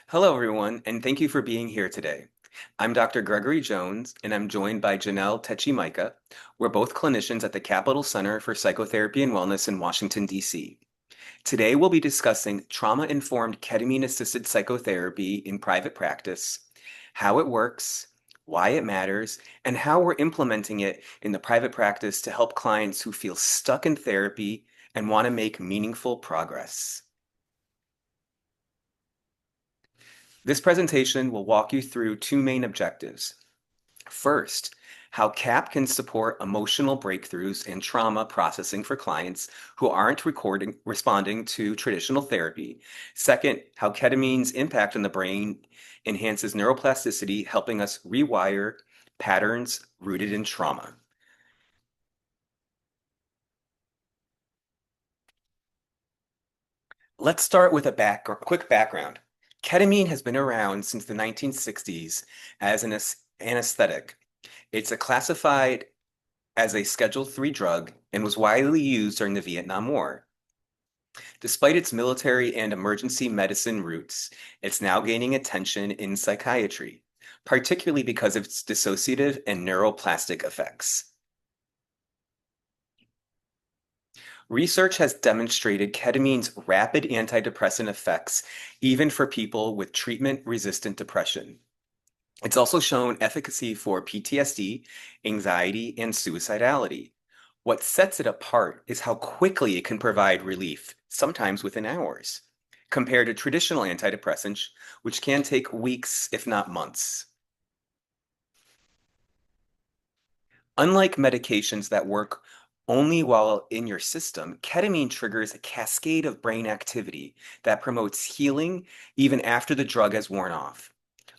Hello, everyone, and thank you for being here today. I'm Dr. Gregory Jones, and I'm joined by Janelle Techi-Micah. We're both clinicians at the Capital Center for Psychotherapy and Wellness in Washington, D.C. Today, we'll be discussing trauma-informed ketamine-assisted psychotherapy in private practice, how it works, why it matters, and how we're implementing it in the private practice to help clients who feel stuck in therapy and want to make meaningful progress. This presentation will walk you through two main objectives. First, how CAP can support emotional breakthroughs and trauma processing for clients who aren't responding to traditional therapy. Second, how ketamine's impact on the brain enhances neuroplasticity, helping us rewire patterns rooted in trauma. Let's start with a quick background. Ketamine has been around since the 1960s as an anesthetic. It's classified as a Schedule III drug and was widely used during the Vietnam War. Despite its military and emergency medicine roots, it's now gaining attention in psychiatry, particularly because of its dissociative and neuroplastic effects. Research has demonstrated ketamine's rapid antidepressant effects even for people with treatment-resistant depression. It's also shown efficacy for PTSD, anxiety, and suicidality. What sets it apart is how quickly it can provide relief, sometimes within hours, compared to traditional antidepressants, which can take weeks, if not months. Unlike medications that work only while in your system, ketamine triggers a cascade of brain activity that promotes healing even after the drug has worn off.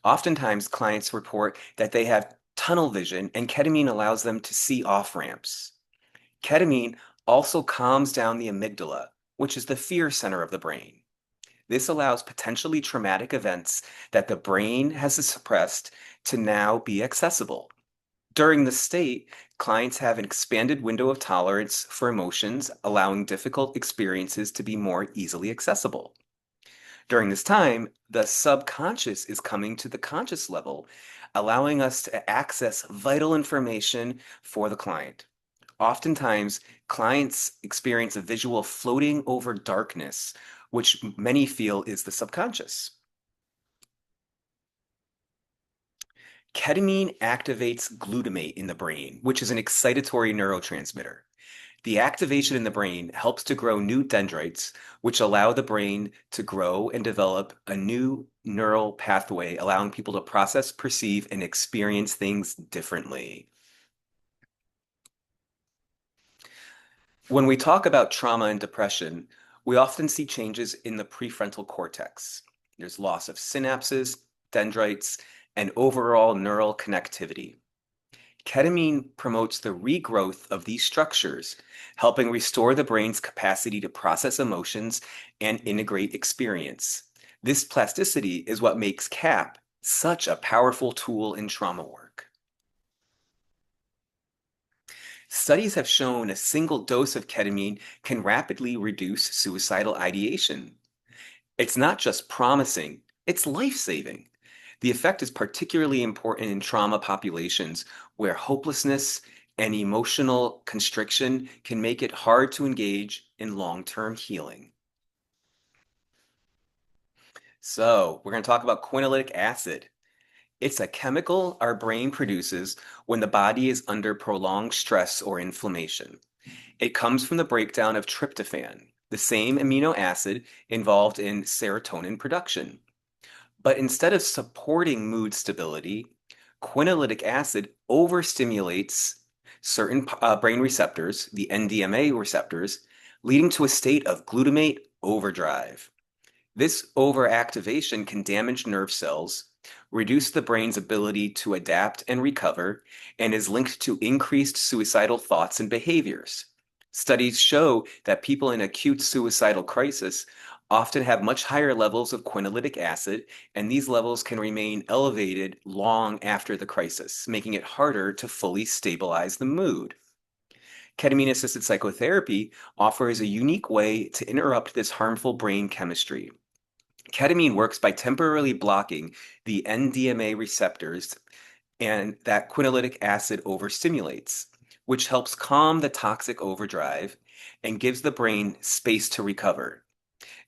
Oftentimes, clients report that they have tunnel vision, and ketamine allows them to see off ramps. Ketamine also calms down the amygdala, which is the fear center of the brain. This allows potentially traumatic events that the brain has suppressed to now be accessible. During the state, clients have an expanded window of tolerance for emotions, allowing difficult experiences to be more easily accessible. During this time, the subconscious is coming to the conscious level, allowing us to access vital information for the client. Oftentimes, clients experience a visual floating over darkness, which many feel is the subconscious. Ketamine activates glutamate in the brain, which is an excitatory neurotransmitter. The activation in the brain helps to grow new dendrites, which allow the brain to grow and develop a new neural pathway, allowing people to process, perceive, and experience things differently. When we talk about trauma and depression, we often see changes in the prefrontal cortex. There's loss of synapses, dendrites, and overall neural connectivity. Ketamine promotes the regrowth of these structures, helping restore the brain's capacity to process emotions and integrate experience. This plasticity is what makes CAP such a powerful tool in trauma work. Studies have shown a single dose of ketamine can rapidly reduce suicidal ideation. It's not just promising, it's life-saving. The effect is particularly important in trauma populations where hopelessness and emotional constriction can make it hard to engage in long-term healing. So, we're going to talk about quinolytic acid. It's a chemical our brain produces when the body is under prolonged stress or inflammation. It comes from the breakdown of tryptophan, the same amino acid involved in serotonin production. But instead of supporting mood stability, quinolytic acid overstimulates certain brain receptors, the NDMA receptors, leading to a state of glutamate overdrive. This overactivation can damage nerve cells, reduce the brain's ability to adapt and recover, and is linked to increased suicidal thoughts and behaviors. Studies show that people in acute suicidal crisis often have much higher levels of quinolytic acid, and these levels can remain elevated long after the crisis, making it harder to fully stabilize the mood. Ketamine-assisted psychotherapy offers a unique way to interrupt this harmful brain chemistry. Ketamine works by temporarily blocking the NDMA receptors and that quinolytic acid overstimulates, which helps calm the toxic overdrive and gives the brain space to recover.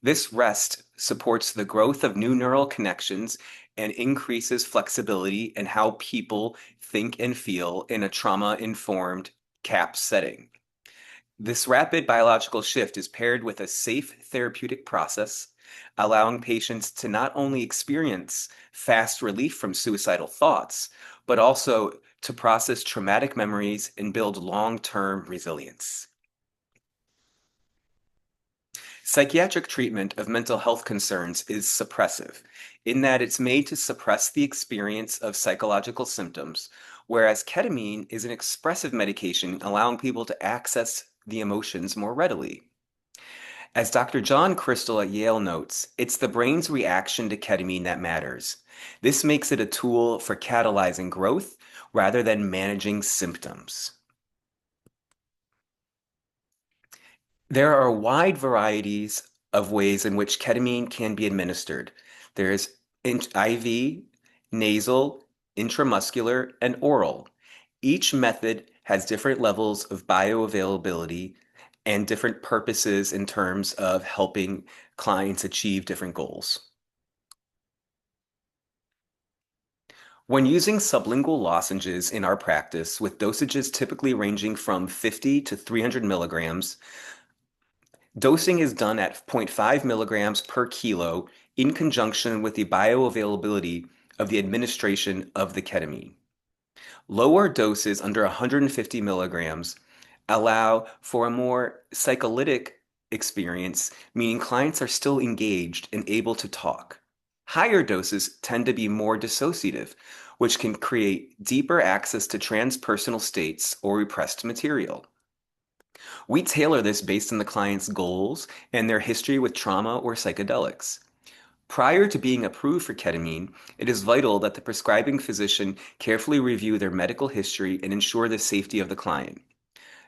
This rest supports the growth of new neural connections and increases flexibility in how people think and feel in a trauma-informed CAP setting. This rapid biological shift is paired with a safe therapeutic process, allowing patients to not only experience fast relief from suicidal thoughts, but also to process traumatic memories and build long-term resilience. Psychiatric treatment of mental health concerns is suppressive, in that it's made to suppress the experience of psychological symptoms, whereas ketamine is an expressive medication allowing people to access the emotions more readily. As Dr. John Crystal at Yale notes, it's the brain's reaction to ketamine that matters. This makes it a tool for catalyzing growth rather than managing symptoms. There are wide varieties of ways in which ketamine can be administered. There's IV, nasal, intramuscular, and oral. Each method has different levels of bioavailability and different purposes in terms of helping clients achieve different goals. When using sublingual lozenges in our practice, with dosages typically ranging from 50 to 300 milligrams, dosing is done at zero point 0.5 milligrams per kilo in conjunction with the bioavailability of the administration of the ketamine. Lower doses under 150 milligrams allow for a more psycholytic experience, meaning clients are still engaged and able to talk. Higher doses tend to be more dissociative, which can create deeper access to transpersonal states or repressed material. We tailor this based on the client's goals and their history with trauma or psychedelics. Prior to being approved for ketamine, it is vital that the prescribing physician carefully review their medical history and ensure the safety of the client.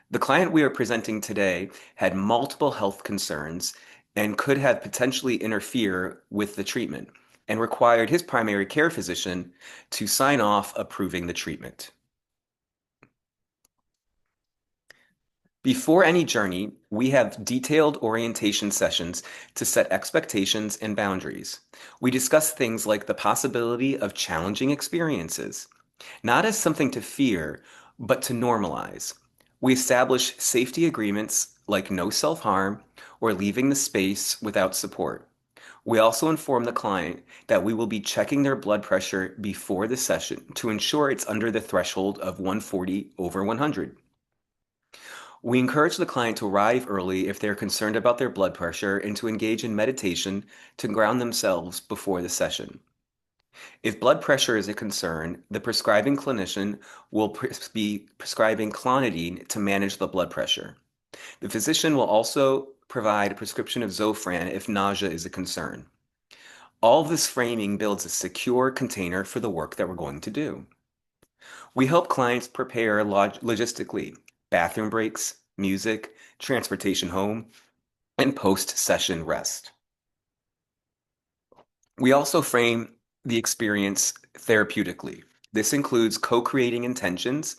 The client we are presenting today had multiple health concerns and could have potentially interfere with the treatment and required his primary care physician to sign off approving the treatment. Before any journey, we have detailed orientation sessions to set expectations and boundaries. We discuss things like the possibility of challenging experiences, not as something to fear, but to normalize. We establish safety agreements like no self-harm or leaving the space without support. We also inform the client that we will be checking their blood pressure before the session to ensure it's under the threshold of 140 over 100. We encourage the client to arrive early if they're concerned about their blood pressure and to engage in meditation to ground themselves before the session. If blood pressure is a concern, the prescribing clinician will be prescribing clonidine to manage the blood pressure. The physician will also provide a prescription of Zofran if nausea is a concern. All this framing builds a secure container for the work that we're going to do. We help clients prepare logistically, bathroom breaks, music, transportation home, and post-session rest. We also frame the experience therapeutically. This includes co-creating intentions,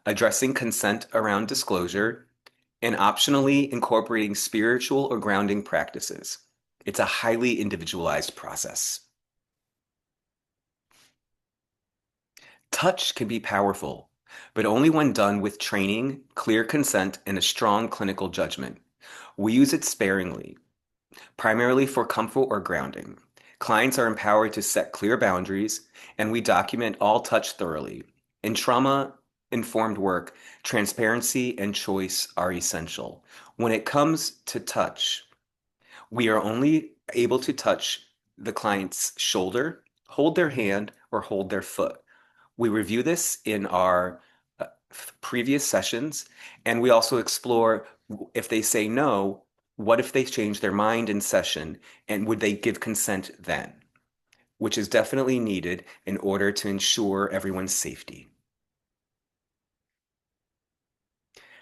addressing consent around disclosure, and optionally incorporating spiritual or grounding practices. It's a highly individualized process. Touch can be powerful, but only when done with training, clear consent, and a strong clinical judgment. We use it sparingly, primarily for comfort or grounding. Clients are empowered to set clear boundaries, and we document all touch thoroughly. In trauma-informed work, transparency and choice are essential. When it comes to touch, we are only able to touch the client's shoulder, hold their hand, or hold their foot. We review this in our previous sessions, and we also explore if they say no, what if they change their mind in session, and would they give consent then? Which is definitely needed in order to ensure everyone's safety.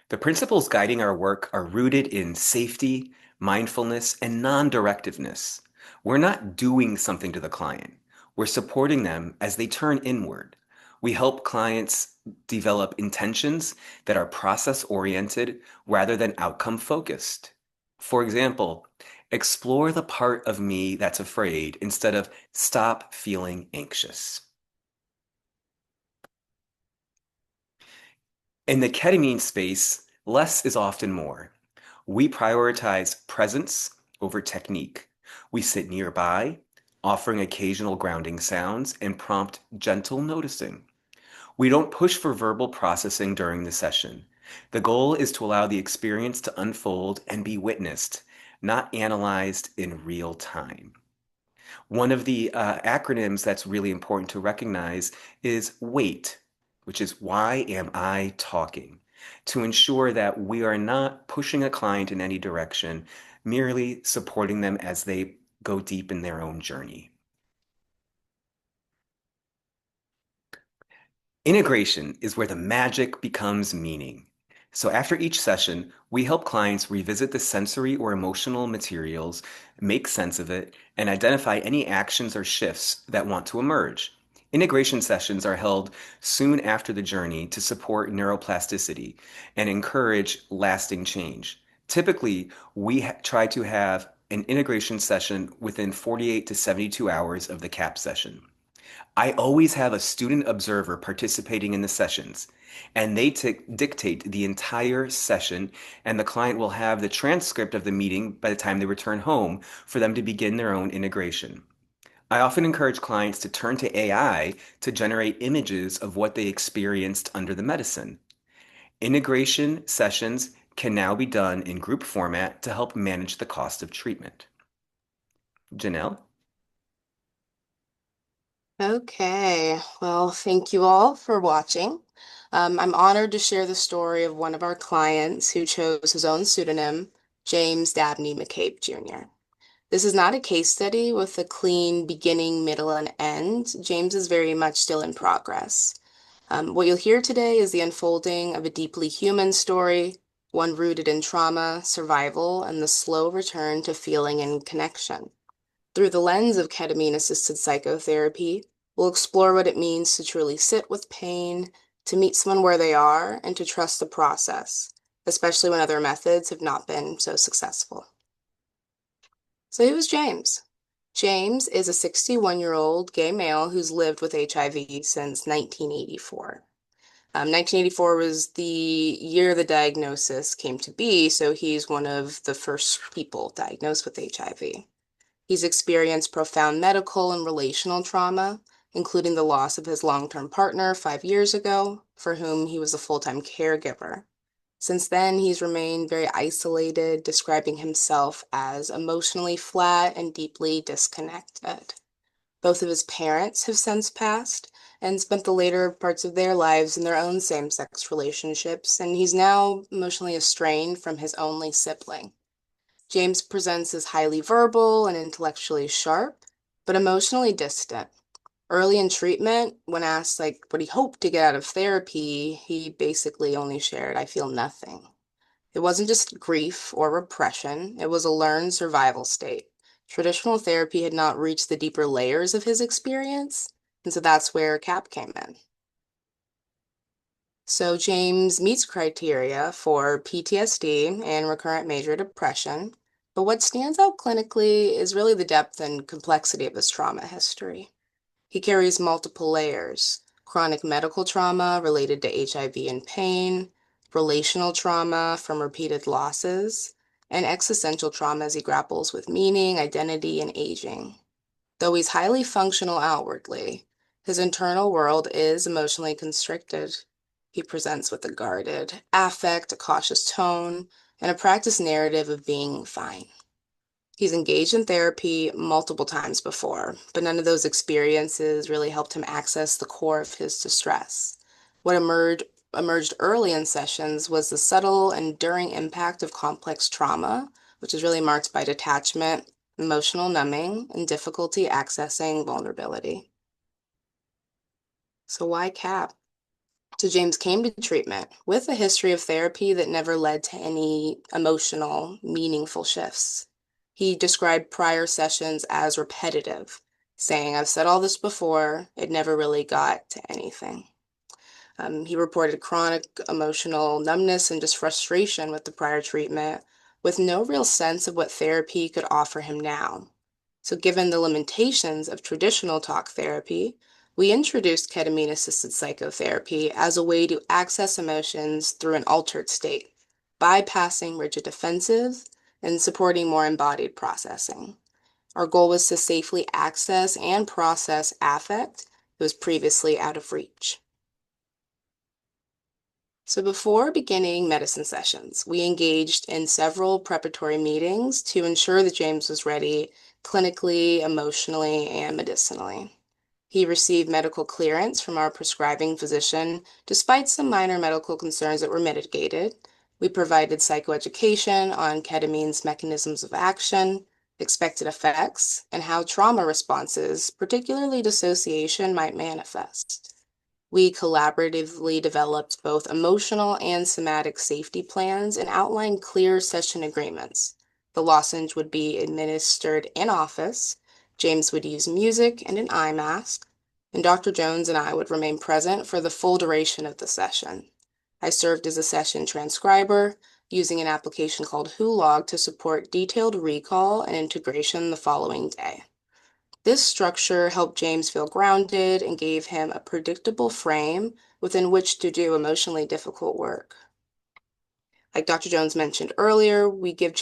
The principles guiding our work are rooted in safety, mindfulness, and non-directiveness. We're not doing something to the client. We're supporting them as they turn inward. We help clients develop intentions that are process oriented rather than outcome focused. For example, explore the part of me that's afraid instead of stop feeling anxious. In the ketamine space, less is often more. We prioritize presence over technique. We sit nearby, offering occasional grounding sounds and prompt gentle noticing. We don't push for verbal processing during the session. The goal is to allow the experience to unfold and be witnessed, not analyzed in real time. One of the acronyms that's really important to recognize is WAIT, which is why am I talking? To ensure that we are not pushing a client in any direction, merely supporting them as they go deep in their own journey. Integration is where the magic becomes meaning. So after each session, we help clients revisit the sensory or emotional materials, make sense of it, and identify any actions or shifts that want to emerge. Integration sessions are held soon after the journey to support neuroplasticity and encourage lasting change. Typically, we try to have an integration session within 48 to 72 hours of the CAP session. I always have a student observer participating in the sessions, and they dictate the entire session, and the client will have the transcript of the meeting by the time they return home for them to begin their own integration. I often encourage clients to turn to AI to generate images of what they experienced under the medicine. Integration sessions can now be done in group format to help manage the cost of treatment. Janelle? Okay, well, thank you all for watching. I'm honored to share the story of one of our clients who chose his own pseudonym, James Dabney McCabe Jr. This is not a case study with a clean beginning, middle, and end. James is very much still in progress. What you'll hear today is the unfolding of a deeply human story, one rooted in trauma, survival, and the slow return to feeling and connection. Through the lens of ketamine-assisted psychotherapy, we'll explore what it means to truly sit with pain, to meet someone where they are, and to trust the process, especially when other methods have not been so successful. So who's James? James is a 61-year-old gay male who's lived with HIV since 1984. 1984 was the year the diagnosis came to be, so he's one of the first people diagnosed with HIV. He's experienced profound medical and relational trauma, including the loss of his long-term partner 5 years ago, for whom he was a full-time caregiver. Since then, he's remained very isolated, describing himself as emotionally flat and deeply disconnected. Both of his parents have since passed and spent the later parts of their lives in their own same-sex relationships, and he's now emotionally estranged from his only sibling. James presents as highly verbal and intellectually sharp, but emotionally distant. Early in treatment, when asked what he hoped to get out of therapy, he basically only shared, "I feel nothing." It wasn't just grief or repression, it was a learned survival state. Traditional therapy had not reached the deeper layers of his experience, and so that's where CAP came in. So James meets criteria for PTSD and recurrent major depression, but what stands out clinically is really the depth and complexity of his trauma history. He carries multiple layers: chronic medical trauma related to HIV and pain, relational trauma from repeated losses, and existential trauma as he grapples with meaning, identity, and aging. Though he's highly functional outwardly, his internal world is emotionally constricted. He presents with a guarded affect, a cautious tone, and a practice narrative of being fine. He's engaged in therapy multiple times before, but none of those experiences really helped him access the core of his distress. What emerged early in sessions was the subtle, enduring impact of complex trauma, which is really marked by detachment, emotional numbing, and difficulty accessing vulnerability. So why CAP? So James came to treatment with a history of therapy that never led to any emotional, meaningful shifts. He described prior sessions as repetitive, saying, "I've said all this before, it never really got to anything." He reported chronic emotional numbness and just frustration with the prior treatment, with no real sense of what therapy could offer him now. So, given the limitations of traditional talk therapy, we introduced ketamine assisted psychotherapy as a way to access emotions through an altered state, bypassing rigid defenses and supporting more embodied processing. Our goal was to safely access and process affect that was previously out of reach. So before beginning medicine sessions, we engaged in several preparatory meetings to ensure that James was ready clinically, emotionally, and medicinally. He received medical clearance from our prescribing physician despite some minor medical concerns that were mitigated. We provided psychoeducation on ketamine's mechanisms of action, expected effects, and how trauma responses, particularly dissociation, might manifest. We collaboratively developed both emotional and somatic safety plans and outlined clear session agreements. The lozenge would be administered in office, James would use music and an eye mask, and Dr. Jones and I would remain present for the full duration of the session. I served as a session transcriber, using an application called WhoLog to support detailed recall and integration the following day. This structure helped James feel grounded and gave him a predictable frame within which to do emotionally difficult work. Like Dr. Jones mentioned earlier, we give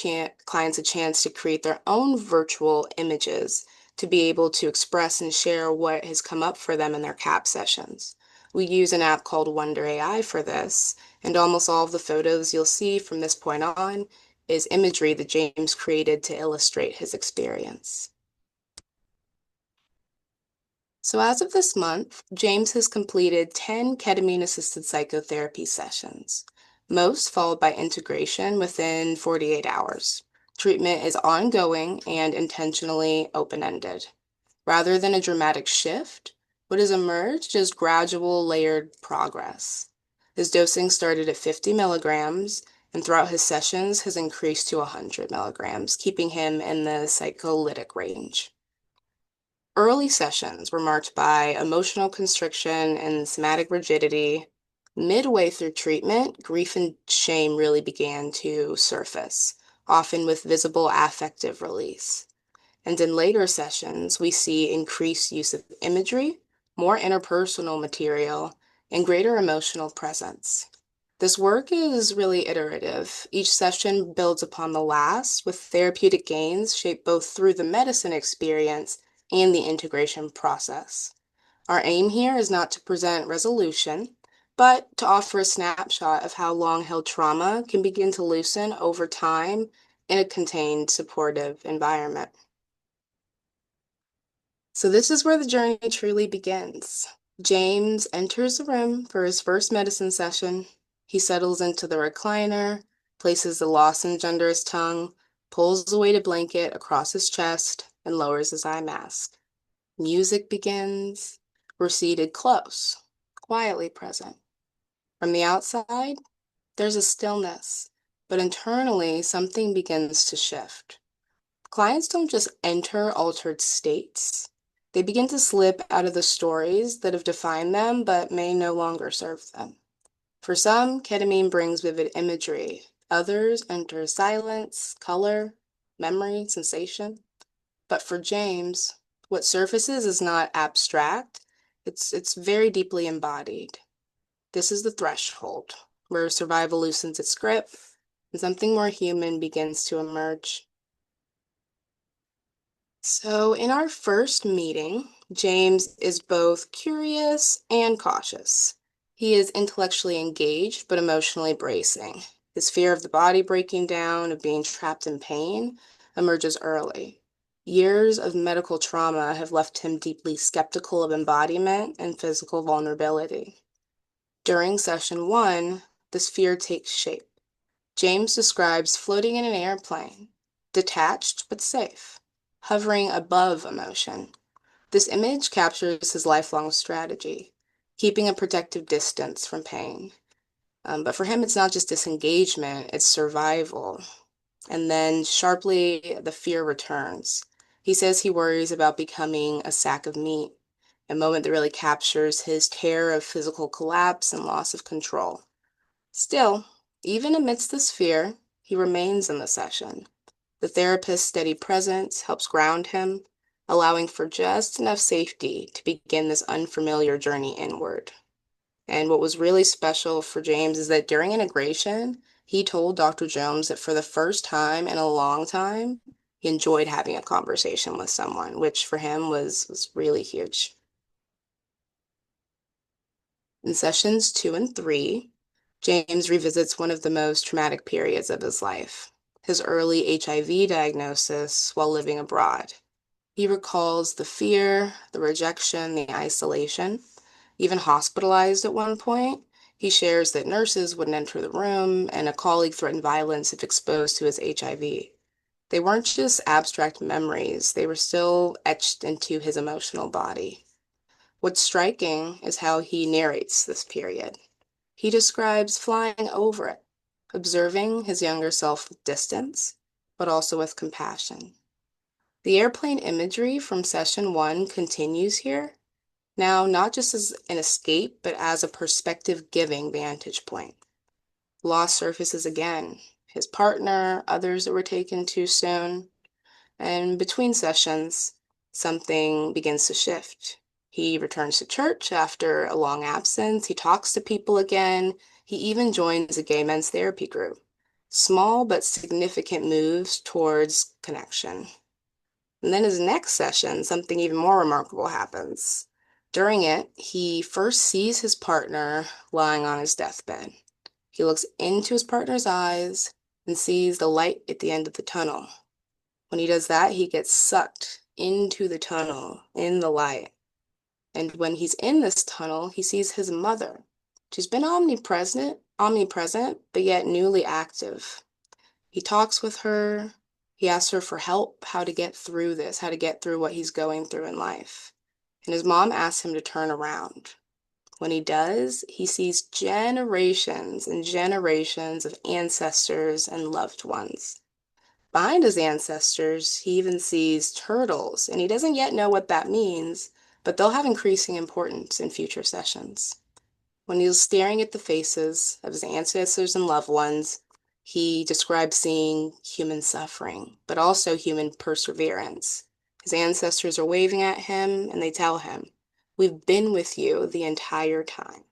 clients a chance to create their own virtual images to be able to express and share what has come up for them in their CAP sessions. We use an app called Wonder AI for this, and almost all of the photos you'll see from this point on is imagery that James created to illustrate his experience. So as of this month, James has completed 10 ketamine-assisted psychotherapy sessions, most followed by integration within 48 hours. Treatment is ongoing and intentionally open-ended. Rather than a dramatic shift, what has emerged is gradual, layered progress. His dosing started at 50 milligrams, and throughout his sessions has increased to 100 milligrams, keeping him in the psycholytic range. Early sessions were marked by emotional constriction and somatic rigidity. Midway through treatment, grief and shame really began to surface, often with visible affective release. And in later sessions, we see increased use of imagery, more interpersonal material, and greater emotional presence. This work is really iterative. Each session builds upon the last, with therapeutic gains shaped both through the medicine experience and the integration process. Our aim here is not to present resolution, but to offer a snapshot of how long-held trauma can begin to loosen over time in a contained, supportive environment. So this is where the journey truly begins. James enters the room for his first medicine session. He settles into the recliner, places the lozenge under his tongue, pulls the weighted blanket across his chest, and lowers his eye mask. Music begins. We're seated close, quietly present. From the outside, there's a stillness, but internally, something begins to shift. Clients don't just enter altered states. They begin to slip out of the stories that have defined them but may no longer serve them. For some, ketamine brings vivid imagery. Others enter silence, color, memory, sensation. But for James, what surfaces is not abstract, it's very deeply embodied. This is the threshold where survival loosens its grip and something more human begins to emerge. So, in our first meeting, James is both curious and cautious. He is intellectually engaged but emotionally bracing. His fear of the body breaking down, of being trapped in pain, emerges early. Years of medical trauma have left him deeply skeptical of embodiment and physical vulnerability. During session one, this fear takes shape. James describes floating in an airplane, detached but safe, hovering above emotion. This image captures his lifelong strategy, keeping a protective distance from pain. But for him, it's not just disengagement, it's survival. And then sharply, the fear returns. He says he worries about becoming a sack of meat, a moment that really captures his terror of physical collapse and loss of control. Still, even amidst this fear, he remains in the session. The therapist's steady presence helps ground him, allowing for just enough safety to begin this unfamiliar journey inward. And what was really special for James is that during integration, he told Dr. Jones that for the first time in a long time, he enjoyed having a conversation with someone, which for him was really huge. In sessions 2 and 3, James revisits one of the most traumatic periods of his life, his early HIV diagnosis while living abroad. He recalls the fear, the rejection, the isolation. Even hospitalized at one point, he shares that nurses wouldn't enter the room and a colleague threatened violence if exposed to his HIV. They weren't just abstract memories, they were still etched into his emotional body. What's striking is how he narrates this period. He describes flying over it, observing his younger self with distance, but also with compassion. The airplane imagery from session 1 continues here, now not just as an escape, but as a perspective-giving vantage point. Loss surfaces again, his partner, others that were taken too soon, and between sessions, something begins to shift. He returns to church after a long absence, he talks to people again, he even joins a gay men's therapy group. Small but significant moves towards connection. And then his next session, something even more remarkable happens. During it, he first sees his partner lying on his deathbed. He looks into his partner's eyes and sees the light at the end of the tunnel. When he does that, he gets sucked into the tunnel, in the light. And when he's in this tunnel, he sees his mother. She's been omnipresent, but yet newly active. He talks with her. He asks her for help, how to get through this, how to get through what he's going through in life. And his mom asks him to turn around. When he does, he sees generations and generations of ancestors and loved ones. Behind his ancestors, he even sees turtles, and he doesn't yet know what that means, but they'll have increasing importance in future sessions. When he was staring at the faces of his ancestors and loved ones, he described seeing human suffering, but also human perseverance. His ancestors are waving at him, and they tell him, "We've been with you the entire time."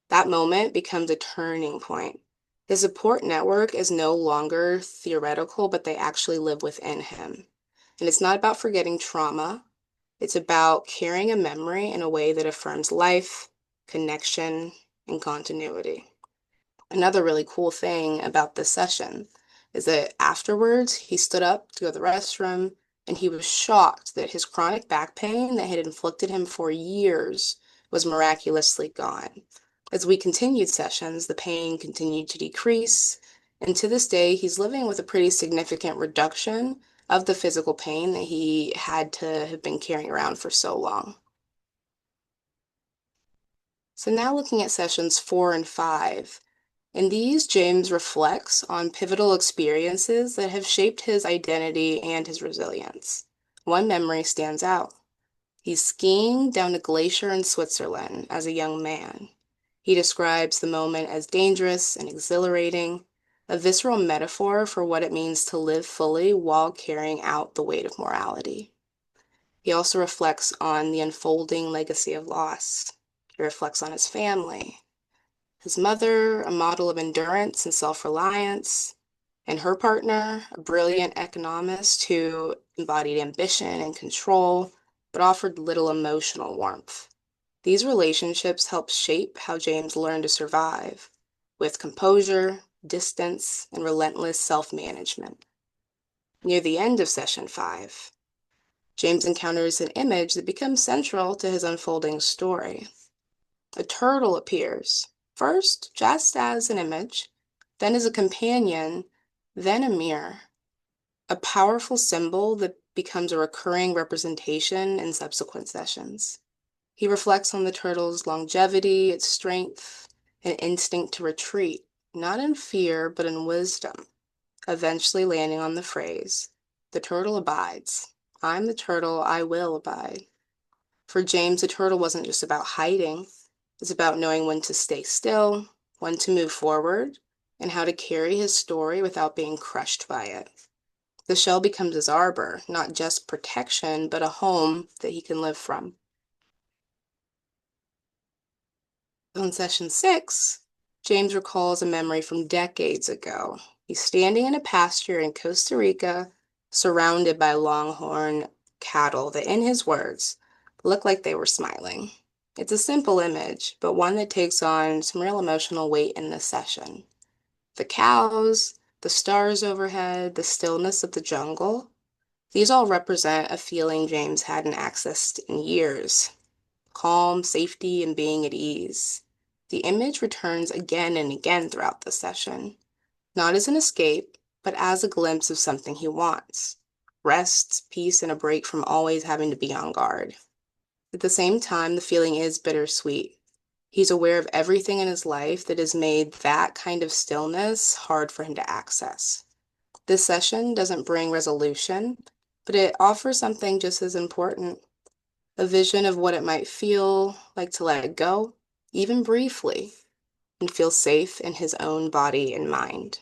That moment becomes a turning point. His support network is no longer theoretical, but they actually live within him. And it's not about forgetting trauma. It's about carrying a memory in a way that affirms life, connection, and continuity. Another really cool thing about this session is that afterwards he stood up to go to the restroom and he was shocked that his chronic back pain that had inflicted him for years was miraculously gone. As we continued sessions, the pain continued to decrease, and to this day, he's living with a pretty significant reduction of the physical pain that he had to have been carrying around for so long. So now looking at sessions 4 and 5, in these, James reflects on pivotal experiences that have shaped his identity and his resilience. One memory stands out. He's skiing down a glacier in Switzerland as a young man. He describes the moment as dangerous and exhilarating, a visceral metaphor for what it means to live fully while carrying out the weight of morality. He also reflects on the unfolding legacy of loss. He reflects on his family, his mother, a model of endurance and self-reliance, and her partner, a brilliant economist who embodied ambition and control, but offered little emotional warmth. These relationships helped shape how James learned to survive, with composure, distance, and relentless self-management. Near the end of session 5, James encounters an image that becomes central to his unfolding story. A turtle appears, first just as an image, then as a companion, then a mirror, a powerful symbol that becomes a recurring representation in subsequent sessions. He reflects on the turtle's longevity, its strength, and instinct to retreat, not in fear, but in wisdom. eventually landing on the phrase, "The turtle abides. I'm the turtle, I will abide." For James, the turtle wasn't just about hiding, it's about knowing when to stay still, when to move forward, and how to carry his story without being crushed by it. The shell becomes his arbor, not just protection, but a home that he can live from. On session 6, James recalls a memory from decades ago. He's standing in a pasture in Costa Rica, surrounded by longhorn cattle that, in his words, look like they were smiling. It's a simple image, but one that takes on some real emotional weight in this session. The cows, the stars overhead, the stillness of the jungle, these all represent a feeling James hadn't accessed in years: calm, safety, and being at ease. The image returns again and again throughout the session, not as an escape, but as a glimpse of something he wants: rest, peace, and a break from always having to be on guard. At the same time, the feeling is bittersweet. He's aware of everything in his life that has made that kind of stillness hard for him to access. This session doesn't bring resolution, but it offers something just as important: a vision of what it might feel like to let it go, even briefly, and feel safe in his own body and mind.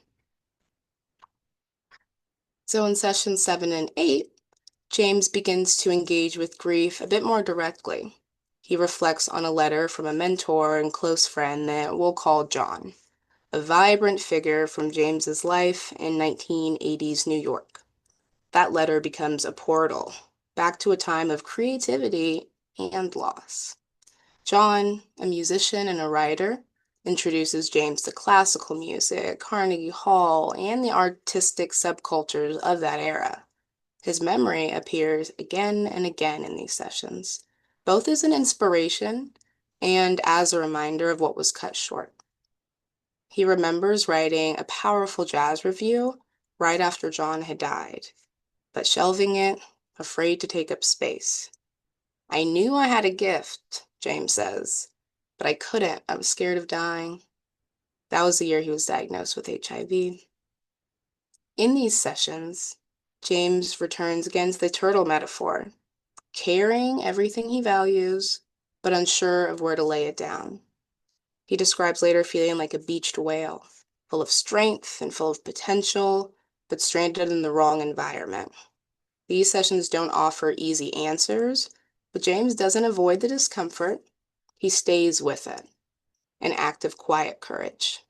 So in sessions 7 and 8, James begins to engage with grief a bit more directly. He reflects on a letter from a mentor and close friend that we'll call John, a vibrant figure from James's life in 1980s New York. That letter becomes a portal back to a time of creativity and loss. John, a musician and a writer, introduces James to classical music, Carnegie Hall, and the artistic subcultures of that era. His memory appears again and again in these sessions, both as an inspiration and as a reminder of what was cut short. He remembers writing a powerful jazz review right after John had died, but shelving it, afraid to take up space. "I knew I had a gift," James says, "but I couldn't. I was scared of dying." That was the year he was diagnosed with HIV. In these sessions, James returns again to the turtle metaphor, carrying everything he values, but unsure of where to lay it down. He describes later feeling like a beached whale, full of strength and full of potential, but stranded in the wrong environment. These sessions don't offer easy answers, but James doesn't avoid the discomfort. He stays with it, an act of quiet courage.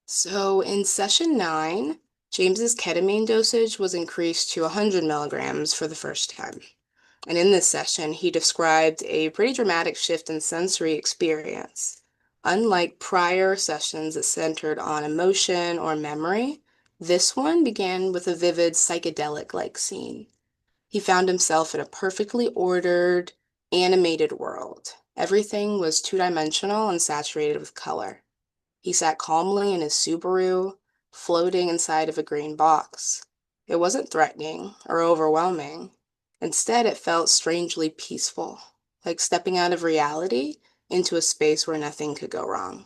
So in session 9, James's ketamine dosage was increased to 100 milligrams for the first time. And in this session, he described a pretty dramatic shift in sensory experience. Unlike prior sessions that centered on emotion or memory, this one began with a vivid psychedelic-like scene. He found himself in a perfectly ordered, animated world. Everything was two-dimensional and saturated with color. He sat calmly in his Subaru, floating inside of a green box. It wasn't threatening or overwhelming. Instead, it felt strangely peaceful, like stepping out of reality into a space where nothing could go wrong.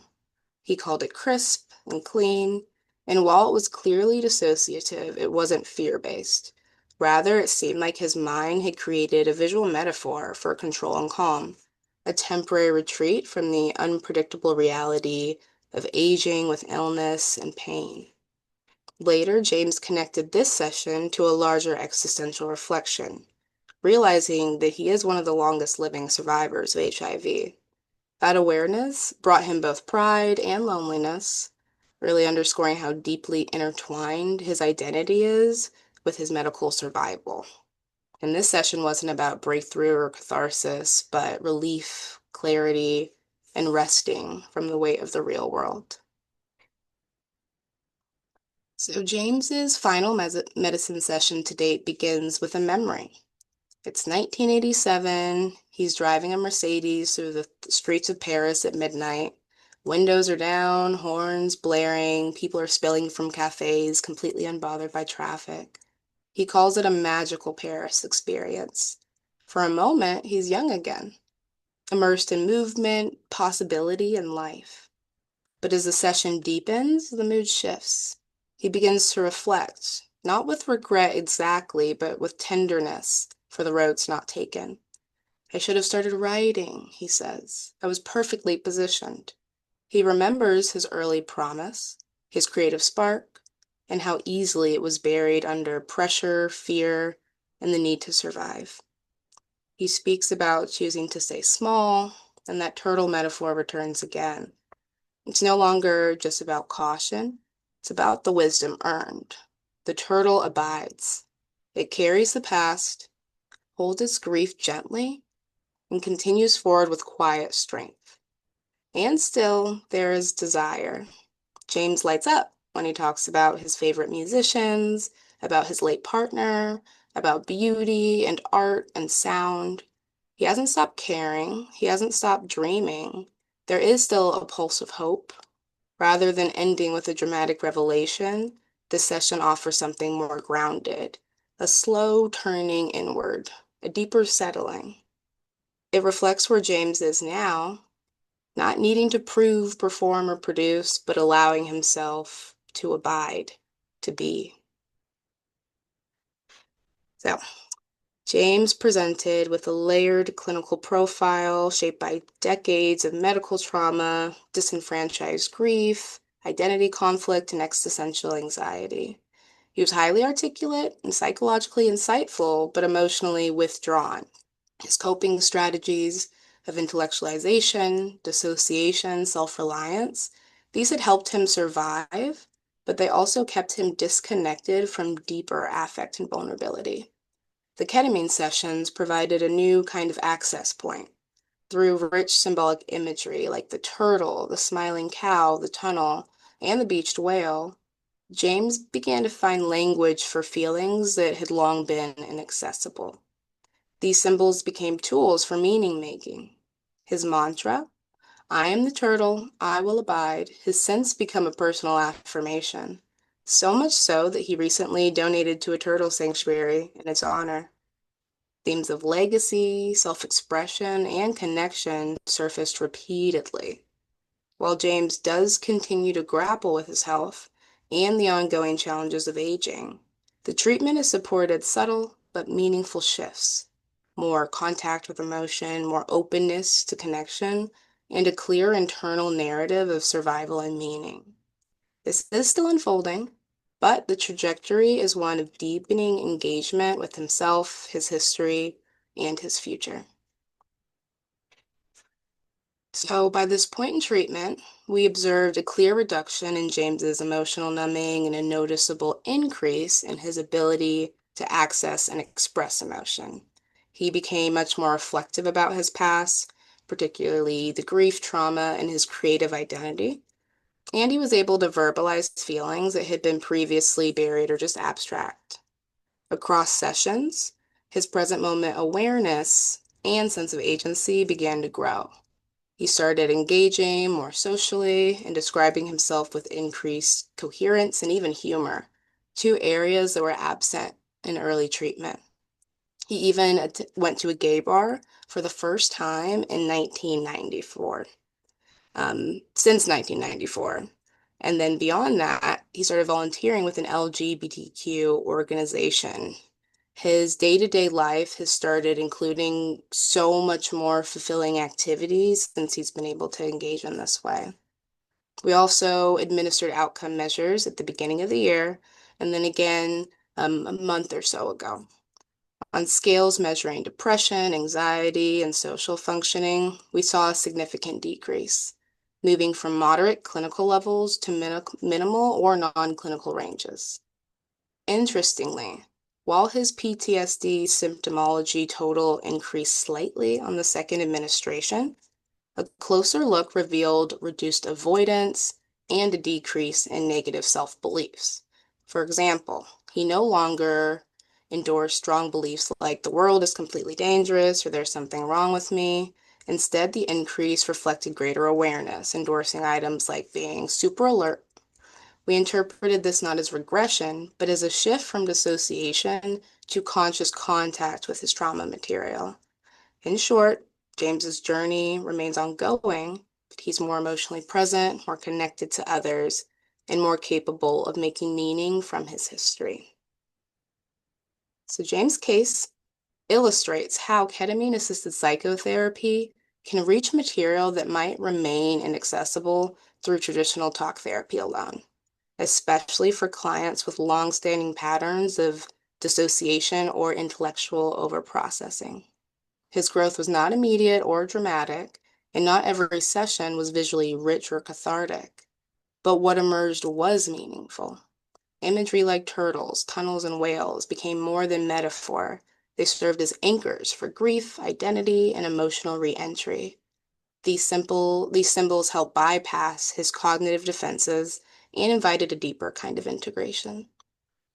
He called it crisp and clean, and while it was clearly dissociative, it wasn't fear-based. Rather, it seemed like his mind had created a visual metaphor for control and calm, a temporary retreat from the unpredictable reality of aging with illness and pain. Later, James connected this session to a larger existential reflection, realizing that he is one of the longest living survivors of HIV. That awareness brought him both pride and loneliness, really underscoring how deeply intertwined his identity is with his medical survival. And this session wasn't about breakthrough or catharsis, but relief, clarity, and resting from the weight of the real world. So James's final medicine session to date begins with a memory. It's 1987. He's driving a Mercedes through the streets of Paris at midnight. Windows are down, horns blaring, people are spilling from cafes, completely unbothered by traffic. He calls it a magical Paris experience. For a moment, he's young again, immersed in movement, possibility, and life. But as the session deepens, the mood shifts. He begins to reflect, not with regret exactly, but with tenderness for the roads not taken. I should have started writing, he says. I was perfectly positioned. He remembers his early promise, his creative spark, and how easily it was buried under pressure, fear, and the need to survive. He speaks about choosing to stay small, and that turtle metaphor returns again. It's no longer just about caution, it's about the wisdom earned. The turtle abides. It carries the past, holds its grief gently, and continues forward with quiet strength. And still, there is desire. James lights up when he talks about his favorite musicians, about his late partner, about beauty and art and sound. He hasn't stopped caring, he hasn't stopped dreaming. There is still a pulse of hope. Rather than ending with a dramatic revelation, this session offers something more grounded, a slow turning inward, a deeper settling. It reflects where James is now, not needing to prove, perform, or produce, but allowing himself to abide, to be. So, James presented with a layered clinical profile shaped by decades of medical trauma, disenfranchised grief, identity conflict, and existential anxiety. He was highly articulate and psychologically insightful, but emotionally withdrawn. His coping strategies of intellectualization, dissociation, self-reliance, these had helped him survive, but they also kept him disconnected from deeper affect and vulnerability. The ketamine sessions provided a new kind of access point through rich symbolic imagery like the turtle, the smiling cow, the tunnel, and the beached whale. James began to find language for feelings that had long been inaccessible. These symbols became tools for meaning making. His mantra, I am the turtle, I will abide, has since become a personal affirmation. So much so that he recently donated to a turtle sanctuary in its honor. Themes of legacy, self-expression, and connection surfaced repeatedly. While James does continue to grapple with his health and the ongoing challenges of aging, the treatment has supported subtle but meaningful shifts, more contact with emotion, more openness to connection, and a clear internal narrative of survival and meaning. This is still unfolding, but the trajectory is one of deepening engagement with himself, his history, and his future. So by this point in treatment, we observed a clear reduction in James's emotional numbing and a noticeable increase in his ability to access and express emotion. He became much more reflective about his past, particularly the grief, trauma, and his creative identity. And he was able to verbalize feelings that had been previously buried or just abstract. Across sessions, his present moment awareness and sense of agency began to grow. He started engaging more socially and describing himself with increased coherence and even humor, two areas that were absent in early treatment. He even went to a gay bar for the first time in 1994, since 1994. And then beyond that, he started volunteering with an LGBTQ organization. His day-to-day life has started including so much more fulfilling activities since he's been able to engage in this way. We also administered outcome measures at the beginning of the year and then again a month or so ago. On scales measuring depression, anxiety, and social functioning, we saw a significant decrease, moving from moderate clinical levels to minimal or non-clinical ranges. Interestingly, while his PTSD symptomology total increased slightly on the second administration, a closer look revealed reduced avoidance and a decrease in negative self-beliefs. For example, he no longer endorsed strong beliefs like the world is completely dangerous or there's something wrong with me. Instead, the increase reflected greater awareness, endorsing items like being super alert. We interpreted this not as regression, but as a shift from dissociation to conscious contact with his trauma material. In short, James's journey remains ongoing, improved. He's more emotionally present, more connected to others, and more capable of making meaning from his history. So James' case illustrates how ketamine-assisted psychotherapy can reach material that might remain inaccessible through traditional talk therapy alone, especially for clients with long-standing patterns of dissociation or intellectual overprocessing. His growth was not immediate or dramatic, and not every session was visually rich or cathartic. But what emerged was meaningful. Imagery like turtles, tunnels, and whales became more than metaphor. They served as anchors for grief, identity, and emotional re-entry. These symbols helped bypass his cognitive defenses and invited a deeper kind of integration.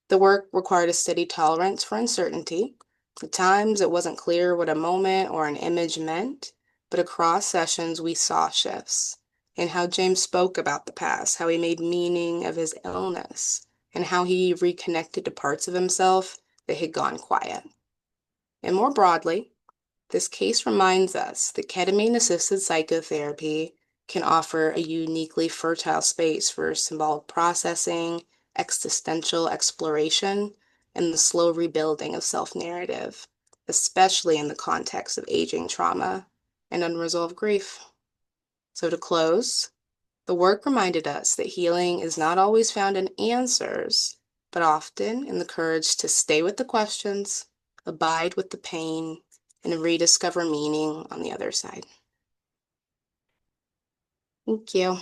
The work required a steady tolerance for uncertainty. At times, it wasn't clear what a moment or an image meant, but across sessions, we saw shifts in how James spoke about the past, how he made meaning of his illness, and how he reconnected to parts of himself that had gone quiet. And more broadly, this case reminds us that ketamine-assisted psychotherapy can offer a uniquely fertile space for symbolic processing, existential exploration, and the slow rebuilding of self-narrative, especially in the context of aging trauma and unresolved grief. So to close, the work reminded us that healing is not always found in answers, but often in the courage to stay with the questions, abide with the pain, and rediscover meaning on the other side. Thank you.